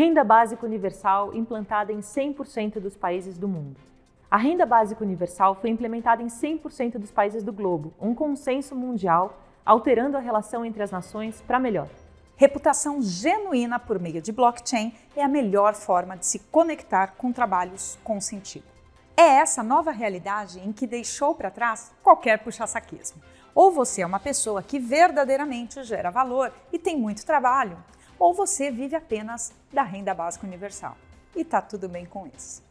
Renda básica universal implantada em 100% dos países do mundo. A renda básica universal foi implementada em 100% dos países do globo, um consenso mundial, alterando a relação entre as nações para melhor. Reputação genuína por meio de blockchain é a melhor forma de se conectar com trabalhos com sentido. É essa nova realidade em que deixou para trás qualquer puxa-saquismo. Ou você é uma pessoa que verdadeiramente gera valor e tem muito trabalho, ou você vive apenas da renda básica universal. E tá tudo bem com isso.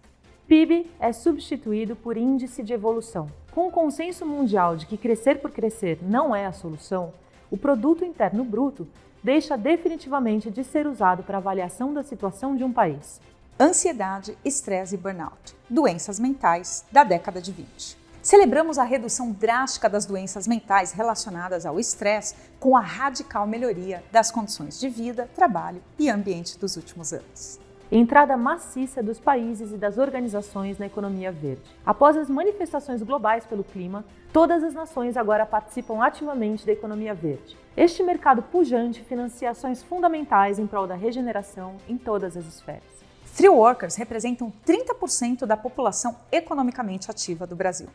PIB é substituído por índice de evolução. Com o consenso mundial de que crescer por crescer não é a solução, o produto interno bruto deixa definitivamente de ser usado para avaliação da situação de um país. Ansiedade, estresse e burnout, doenças mentais da década de 20. Celebramos a redução drástica das doenças mentais relacionadas ao estresse com a radical melhoria das condições de vida, trabalho e ambiente dos últimos anos. Entrada maciça dos países e das organizações na economia verde. Após as manifestações globais pelo clima, todas as nações agora participam ativamente da economia verde. Este mercado pujante financia ações fundamentais em prol da regeneração em todas as esferas. Free workers representam 30% da população economicamente ativa do Brasil.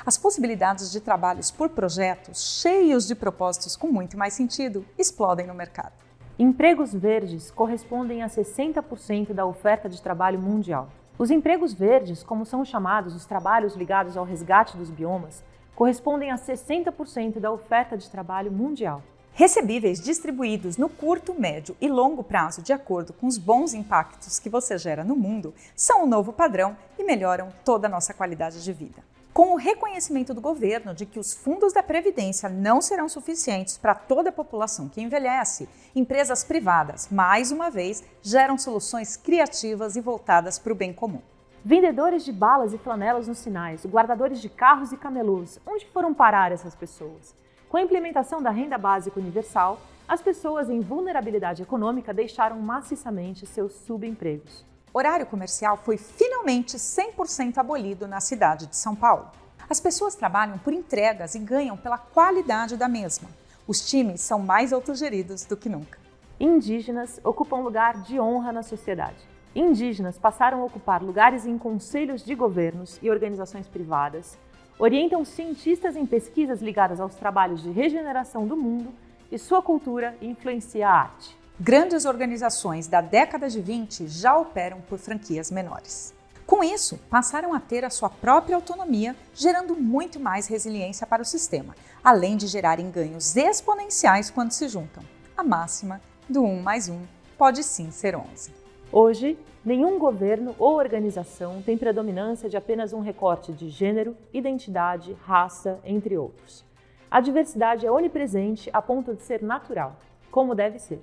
As possibilidades de trabalhos por projetos, cheios de propósitos com muito mais sentido, explodem no mercado. Empregos verdes correspondem a 60% da oferta de trabalho mundial. Os empregos verdes, como são chamados os trabalhos ligados ao resgate dos biomas, correspondem a 60% da oferta de trabalho mundial. Recebíveis distribuídos no curto, médio e longo prazo de acordo com os bons impactos que você gera no mundo são o novo padrão e melhoram toda a nossa qualidade de vida. Com o reconhecimento do governo de que os fundos da Previdência não serão suficientes para toda a população que envelhece, empresas privadas, mais uma vez, geram soluções criativas e voltadas para o bem comum. Vendedores de balas e flanelas nos sinais, guardadores de carros e camelôs, onde foram parar essas pessoas? Com a implementação da renda básica universal, as pessoas em vulnerabilidade econômica deixaram maciçamente seus subempregos. Horário comercial foi finalmente 100% abolido na cidade de São Paulo. As pessoas trabalham por entregas e ganham pela qualidade da mesma. Os times são mais autogeridos do que nunca. Indígenas ocupam lugar de honra na sociedade. Indígenas passaram a ocupar lugares em conselhos de governos e organizações privadas, orientam cientistas em pesquisas ligadas aos trabalhos de regeneração do mundo e sua cultura influencia a arte. Grandes organizações da década de 20 já operam por franquias menores. Com isso, passaram a ter a sua própria autonomia, gerando muito mais resiliência para o sistema, além de gerarem ganhos exponenciais quando se juntam. A máxima do 1 mais 1 pode sim ser 11. Hoje, nenhum governo ou organização tem predominância de apenas um recorte de gênero, identidade, raça, entre outros. A diversidade é onipresente a ponto de ser natural, como deve ser.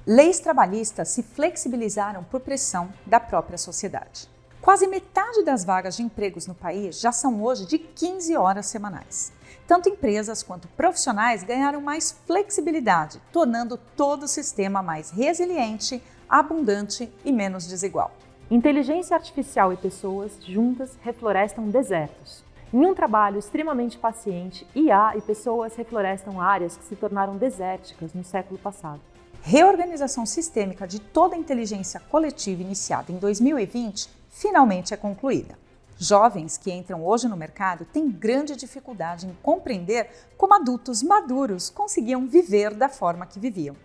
Leis trabalhistas se flexibilizaram por pressão da própria sociedade. Quase metade das vagas de empregos no país já são hoje de 15 horas semanais. Tanto empresas quanto profissionais ganharam mais flexibilidade, tornando todo o sistema mais resiliente, abundante e menos desigual. Inteligência artificial e pessoas juntas reflorestam desertos. Em um trabalho extremamente paciente, IA e pessoas reflorestam áreas que se tornaram desérticas no século passado. Reorganização sistêmica de toda a inteligência coletiva iniciada em 2020 finalmente é concluída. Jovens que entram hoje no mercado têm grande dificuldade em compreender como adultos maduros conseguiam viver da forma que viviam.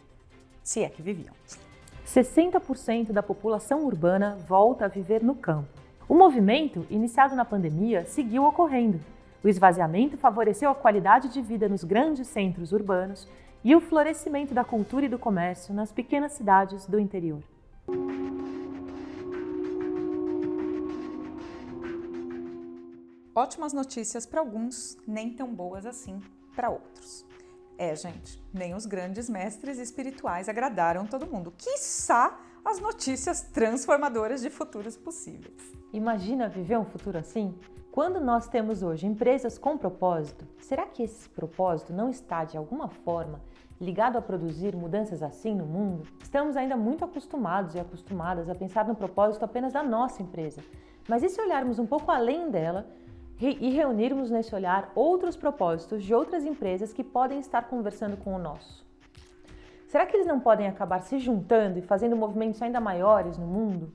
Se é que viviam. 60% da população urbana volta a viver no campo. O movimento, iniciado na pandemia, seguiu ocorrendo. O esvaziamento favoreceu a qualidade de vida nos grandes centros urbanos e o florescimento da cultura e do comércio nas pequenas cidades do interior. Ótimas notícias para alguns, nem tão boas assim para outros. Gente, nem os grandes mestres espirituais agradaram todo mundo. Quiçá as notícias transformadoras de futuros possíveis. Imagina viver um futuro assim? Quando nós temos hoje empresas com propósito, será que esse propósito não está, de alguma forma, ligado a produzir mudanças assim no mundo? Estamos ainda muito acostumados e acostumadas a pensar no propósito apenas da nossa empresa. Mas e se olharmos um pouco além dela e reunirmos nesse olhar outros propósitos de outras empresas que podem estar conversando com o nosso? Será que eles não podem acabar se juntando e fazendo movimentos ainda maiores no mundo?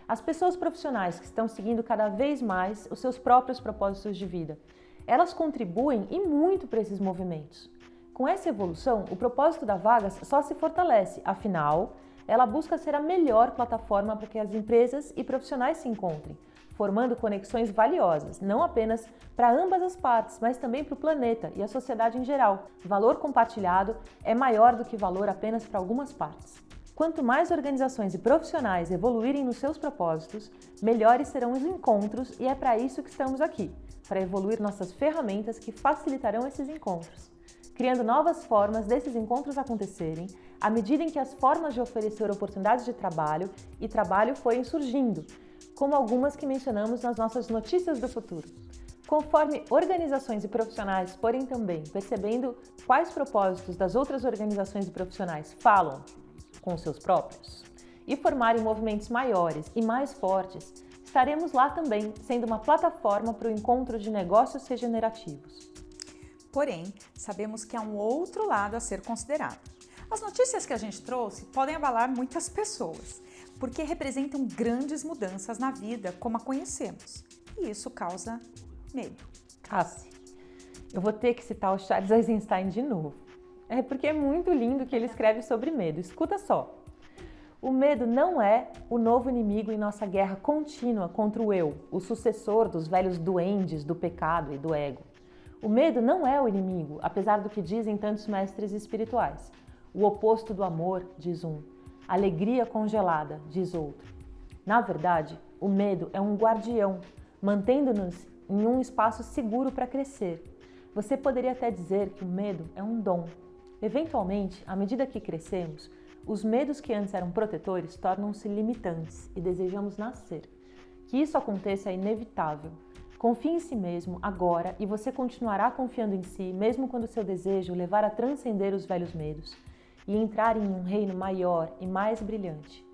As pessoas profissionais que estão seguindo cada vez mais os seus próprios propósitos de vida, elas contribuem e muito para esses movimentos. Com essa evolução, o propósito da Vagas só se fortalece, afinal, ela busca ser a melhor plataforma para que as empresas e profissionais se encontrem, formando conexões valiosas, não apenas para ambas as partes, mas também para o planeta e a sociedade em geral. Valor compartilhado é maior do que valor apenas para algumas partes. Quanto mais organizações e profissionais evoluírem nos seus propósitos, melhores serão os encontros e é para isso que estamos aqui, para evoluir nossas ferramentas que facilitarão esses encontros, criando novas formas desses encontros acontecerem à medida em que as formas de oferecer oportunidades de trabalho e trabalho forem surgindo, como algumas que mencionamos nas nossas notícias do futuro. Conforme organizações e profissionais forem também percebendo quais propósitos das outras organizações e profissionais falam com seus próprios e formarem movimentos maiores e mais fortes, estaremos lá também, sendo uma plataforma para o encontro de negócios regenerativos. Porém, sabemos que há um outro lado a ser considerado. As notícias que a gente trouxe podem abalar muitas pessoas, porque representam grandes mudanças na vida como a conhecemos. E isso causa medo. Cassi, eu vou ter que citar o Charles Eisenstein de novo. É porque é muito lindo o que ele escreve sobre medo. Escuta só. O medo não é o novo inimigo em nossa guerra contínua contra o eu, o sucessor dos velhos duendes do pecado e do ego. O medo não é o inimigo, apesar do que dizem tantos mestres espirituais. O oposto do amor, diz um. Alegria congelada, diz outro. Na verdade, o medo é um guardião, mantendo-nos em um espaço seguro para crescer. Você poderia até dizer que o medo é um dom. Eventualmente, à medida que crescemos, os medos que antes eram protetores tornam-se limitantes e desejamos nascer. Que isso aconteça é inevitável. Confie em si mesmo agora e você continuará confiando em si, mesmo quando seu desejo levar a transcender os velhos medos e entrar em um reino maior e mais brilhante.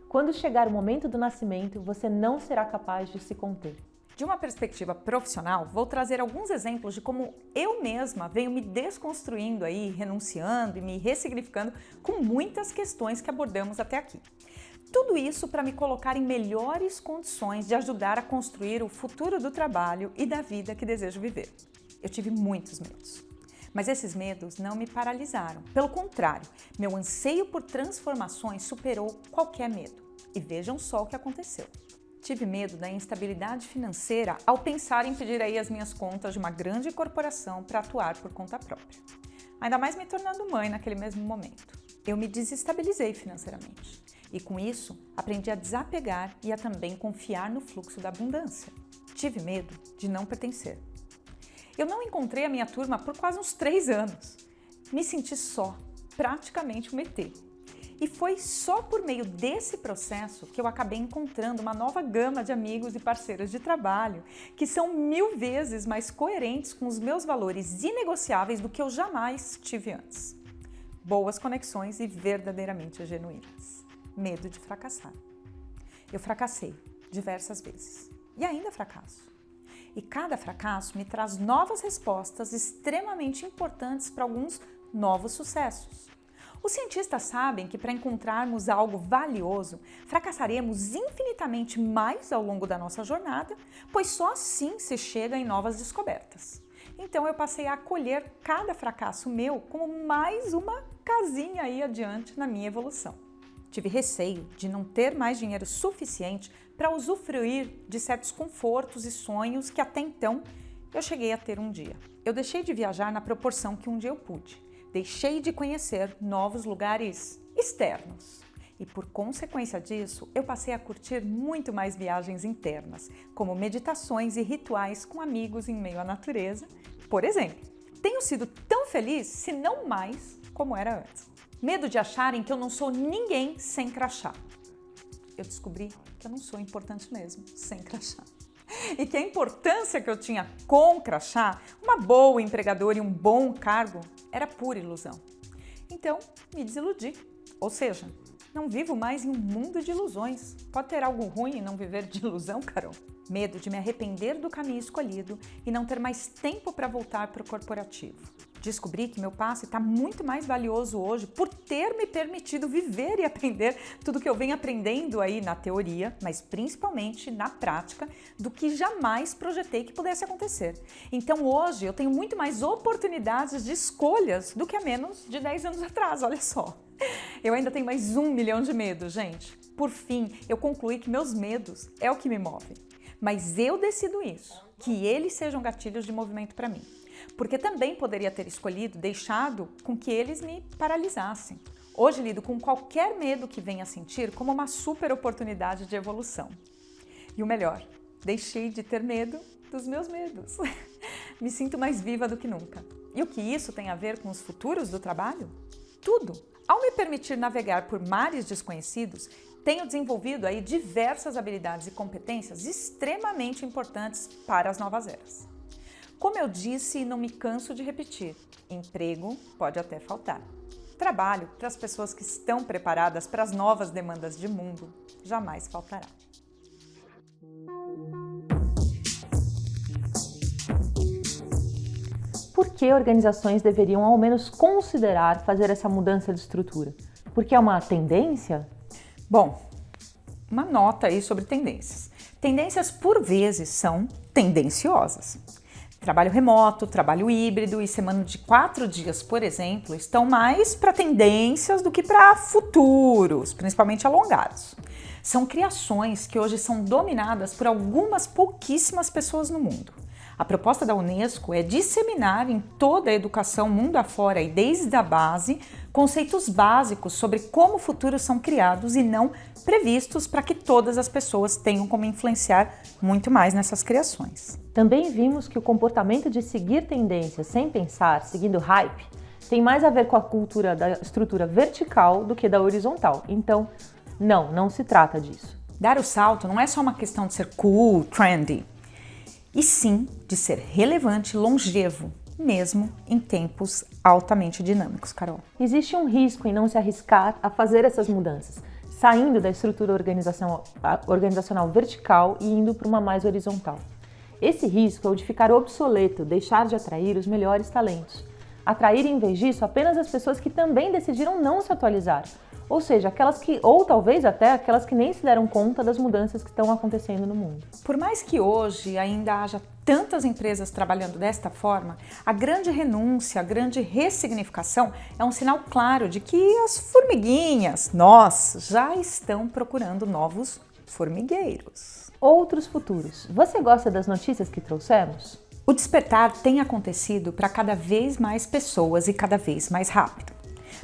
Quando chegar o momento do nascimento, você não será capaz de se conter. De uma perspectiva profissional, vou trazer alguns exemplos de como eu mesma venho me desconstruindo aí, renunciando e me ressignificando com muitas questões que abordamos até aqui. Tudo isso para me colocar em melhores condições de ajudar a construir o futuro do trabalho e da vida que desejo viver. Eu tive muitos medos, mas esses medos não me paralisaram. Pelo contrário, meu anseio por transformações superou qualquer medo. E vejam só o que aconteceu. Tive medo da instabilidade financeira ao pensar em pedir aí as minhas contas de uma grande corporação para atuar por conta própria. Ainda mais me tornando mãe naquele mesmo momento. Eu me desestabilizei financeiramente. E com isso, aprendi a desapegar e a também confiar no fluxo da abundância. Tive medo de não pertencer. Eu não encontrei a minha turma por quase uns 3 anos. Me senti só, praticamente um ET. E foi só por meio desse processo que eu acabei encontrando uma nova gama de amigos e parceiros de trabalho que são 1000 vezes mais coerentes com os meus valores inegociáveis do que eu jamais tive antes. Boas conexões e verdadeiramente genuínas. Medo de fracassar. Eu fracassei diversas vezes e ainda fracasso. E cada fracasso me traz novas respostas extremamente importantes para alguns novos sucessos. Os cientistas sabem que para encontrarmos algo valioso, fracassaremos infinitamente mais ao longo da nossa jornada, pois só assim se chega em novas descobertas. Então eu passei a acolher cada fracasso meu como mais uma casinha aí adiante na minha evolução. Tive receio de não ter mais dinheiro suficiente para usufruir de certos confortos e sonhos que até então eu cheguei a ter um dia. Eu deixei de viajar na proporção que um dia eu pude. Deixei de conhecer novos lugares externos. E por consequência disso, eu passei a curtir muito mais viagens internas, como meditações e rituais com amigos em meio à natureza. Por exemplo, tenho sido tão feliz, se não mais, como era antes. Medo de acharem que eu não sou ninguém sem crachá. Eu descobri que eu não sou importante mesmo sem crachá. E que a importância que eu tinha com crachá, uma boa empregadora e um bom cargo, era pura ilusão. Então, me desiludi. Ou seja, não vivo mais em um mundo de ilusões. Pode ter algo ruim em não viver de ilusão, Carol? Medo de me arrepender do caminho escolhido e não ter mais tempo para voltar para o corporativo. Descobri que meu passe está muito mais valioso hoje por ter me permitido viver e aprender tudo que eu venho aprendendo aí na teoria, mas principalmente na prática, do que jamais projetei que pudesse acontecer. Então hoje eu tenho muito mais oportunidades de escolhas do que há menos de 10 anos atrás, olha só. Eu ainda tenho mais 1 milhão de medos, gente. Por fim, eu concluí que meus medos é o que me move. Mas eu decido isso, que eles sejam gatilhos de movimento para mim. Porque também poderia ter escolhido, deixado com que eles me paralisassem. Hoje lido com qualquer medo que venha a sentir como uma super oportunidade de evolução. E o melhor, deixei de ter medo dos meus medos. Me sinto mais viva do que nunca. E o que isso tem a ver com os futuros do trabalho? Tudo! Ao me permitir navegar por mares desconhecidos, tenho desenvolvido aí diversas habilidades e competências extremamente importantes para as novas eras. Como eu disse e não me canso de repetir, emprego pode até faltar. Trabalho para as pessoas que estão preparadas para as novas demandas de mundo jamais faltará. Por que organizações deveriam ao menos considerar fazer essa mudança de estrutura? Porque é uma tendência? Bom, uma nota aí sobre tendências. Tendências por vezes são tendenciosas. Trabalho remoto, trabalho híbrido e semana de 4 dias, por exemplo, estão mais para tendências do que para futuros, principalmente alongados. São criações que hoje são dominadas por algumas pouquíssimas pessoas no mundo. A proposta da Unesco é disseminar em toda a educação mundo afora e desde a base conceitos básicos sobre como futuros são criados e não previstos para que todas as pessoas tenham como influenciar muito mais nessas criações. Também vimos que o comportamento de seguir tendências sem pensar, seguindo hype, tem mais a ver com a cultura da estrutura vertical do que da horizontal. Então, não se trata disso. Dar o salto não é só uma questão de ser cool, trendy, e sim de ser relevante e longevo, mesmo em tempos altamente dinâmicos, Carol. Existe um risco em não se arriscar a fazer essas mudanças, saindo da estrutura organizacional vertical e indo para uma mais horizontal. Esse risco é o de ficar obsoleto, deixar de atrair os melhores talentos. Atrair, em vez disso, apenas as pessoas que também decidiram não se atualizar, ou seja, aquelas que, ou talvez até aquelas que nem se deram conta das mudanças que estão acontecendo no mundo. Por mais que hoje ainda haja tantas empresas trabalhando desta forma, a grande renúncia, a grande ressignificação é um sinal claro de que as formiguinhas, nós, já estão procurando novos formigueiros. Outros futuros. Você gosta das notícias que trouxemos? O despertar tem acontecido para cada vez mais pessoas e cada vez mais rápido.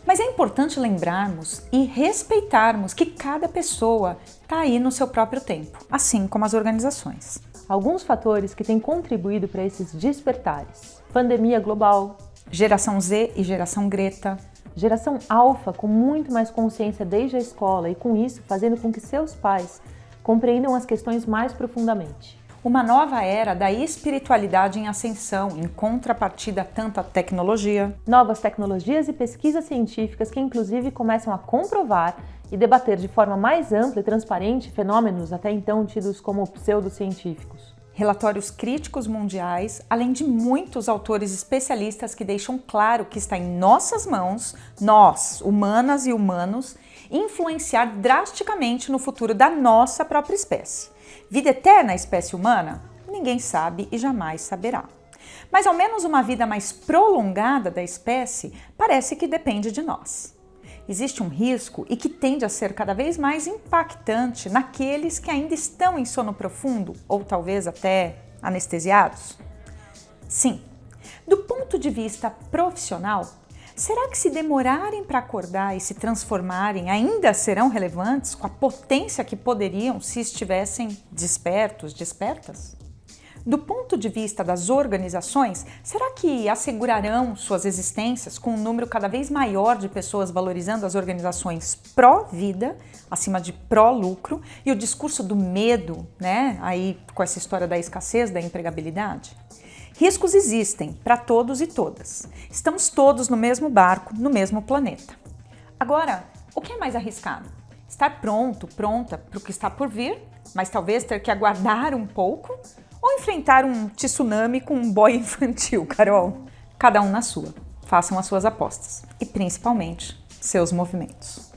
Mas é importante lembrarmos e respeitarmos que cada pessoa está aí no seu próprio tempo, assim como as organizações. Alguns fatores que têm contribuído para esses despertares: pandemia global, geração Z e geração Greta, geração Alfa com muito mais consciência desde a escola e com isso fazendo com que seus pais compreendam as questões mais profundamente. Uma nova era da espiritualidade em ascensão, em contrapartida a tanta tecnologia. Novas tecnologias e pesquisas científicas que inclusive começam a comprovar e debater de forma mais ampla e transparente fenômenos até então tidos como pseudocientíficos. Relatórios críticos mundiais, além de muitos autores especialistas que deixam claro que está em nossas mãos, nós, humanas e humanos, influenciar drasticamente no futuro da nossa própria espécie. Vida eterna à espécie humana? Ninguém sabe e jamais saberá. Mas ao menos uma vida mais prolongada da espécie parece que depende de nós. Existe um risco e que tende a ser cada vez mais impactante naqueles que ainda estão em sono profundo ou talvez até anestesiados? Sim, do ponto de vista profissional, será que se demorarem para acordar e se transformarem ainda serão relevantes com a potência que poderiam se estivessem despertas? Do ponto de vista das organizações, será que assegurarão suas existências com um número cada vez maior de pessoas valorizando as organizações pró-vida, acima de pró-lucro, e o discurso do medo, né, aí com essa história da escassez, da empregabilidade? Riscos existem para todos e todas. Estamos todos no mesmo barco, no mesmo planeta. Agora, o que é mais arriscado? Estar pronta para o que está por vir, mas talvez ter que aguardar um pouco? Ou enfrentar um tsunami com um boy infantil, Carol? Cada um na sua. façam as suas apostas e, principalmente, seus movimentos.